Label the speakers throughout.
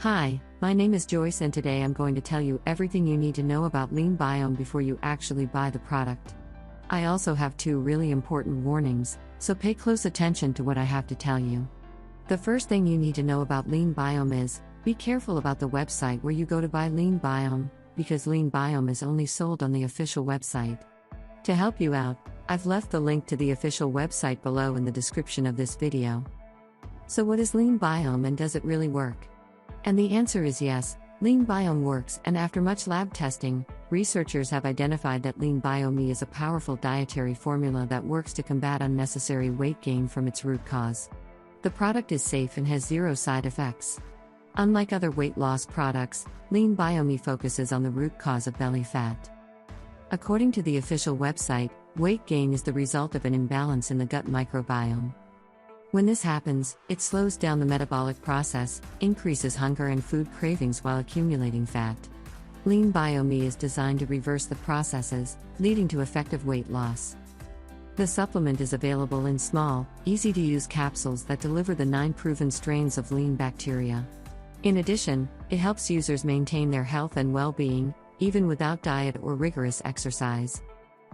Speaker 1: Hi, my name is Joyce and today I'm going to tell you everything you need to know about Leanbiome before you actually buy the product. I also have two really important warnings, so pay close attention to what I have to tell you. The first thing you need to know about Leanbiome is, be careful about the website where you go to buy Leanbiome, because Leanbiome is only sold on the official website. To help you out, I've left the link to the official website below in the description of this video. So what is Leanbiome and does it really work? And the answer is yes, Leanbiome works, and after much lab testing, researchers have identified that Leanbiome is a powerful dietary formula that works to combat unnecessary weight gain from its root cause. The product is safe and has zero side effects. Unlike other weight loss products, Leanbiome focuses on the root cause of belly fat. According to the official website, weight gain is the result of an imbalance in the gut microbiome. When this happens, it slows down the metabolic process, increases hunger and food cravings while accumulating fat. Leanbiome is designed to reverse the processes, leading to effective weight loss. The supplement is available in small, easy-to-use capsules that deliver the 9 proven strains of lean bacteria. In addition, it helps users maintain their health and well-being, even without diet or rigorous exercise.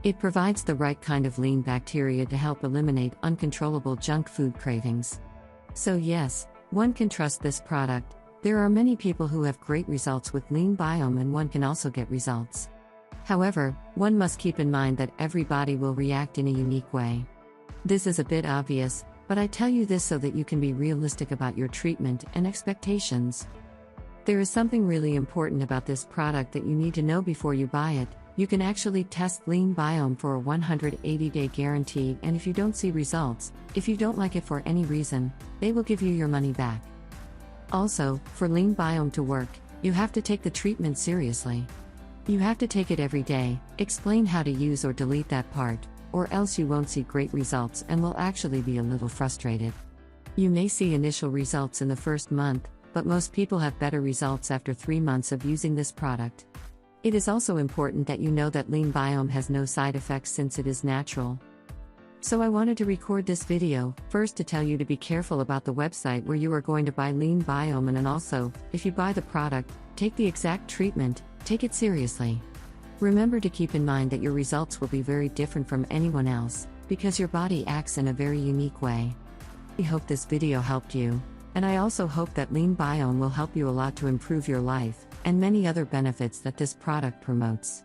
Speaker 1: It provides the right kind of lean bacteria to help eliminate uncontrollable junk food cravings. So yes, one can trust this product. There are many people who have great results with Leanbiome and one can also get results. However, one must keep in mind that every body will react in a unique way. This is a bit obvious, but I tell you this so that you can be realistic about your treatment and expectations. There is something really important about this product that you need to know before you buy it. You can actually test Leanbiome for a 180-day guarantee, and if you don't see results, if you don't like it for any reason, they will give you your money back. Also, for Leanbiome to work, you have to take the treatment seriously. You have to take it every day, explain how to use or delete that part, or else you won't see great results and will actually be a little frustrated. You may see initial results in the first month, but most people have better results after 3 months of using this product. It is also important that you know that Leanbiome has no side effects since it is natural. So I wanted to record this video, first to tell you to be careful about the website where you are going to buy Leanbiome, and also, if you buy the product, take the exact treatment, take it seriously. Remember to keep in mind that your results will be very different from anyone else, because your body acts in a very unique way. I hope this video helped you, and I also hope that Leanbiome will help you a lot to improve your life, and many other benefits that this product promotes.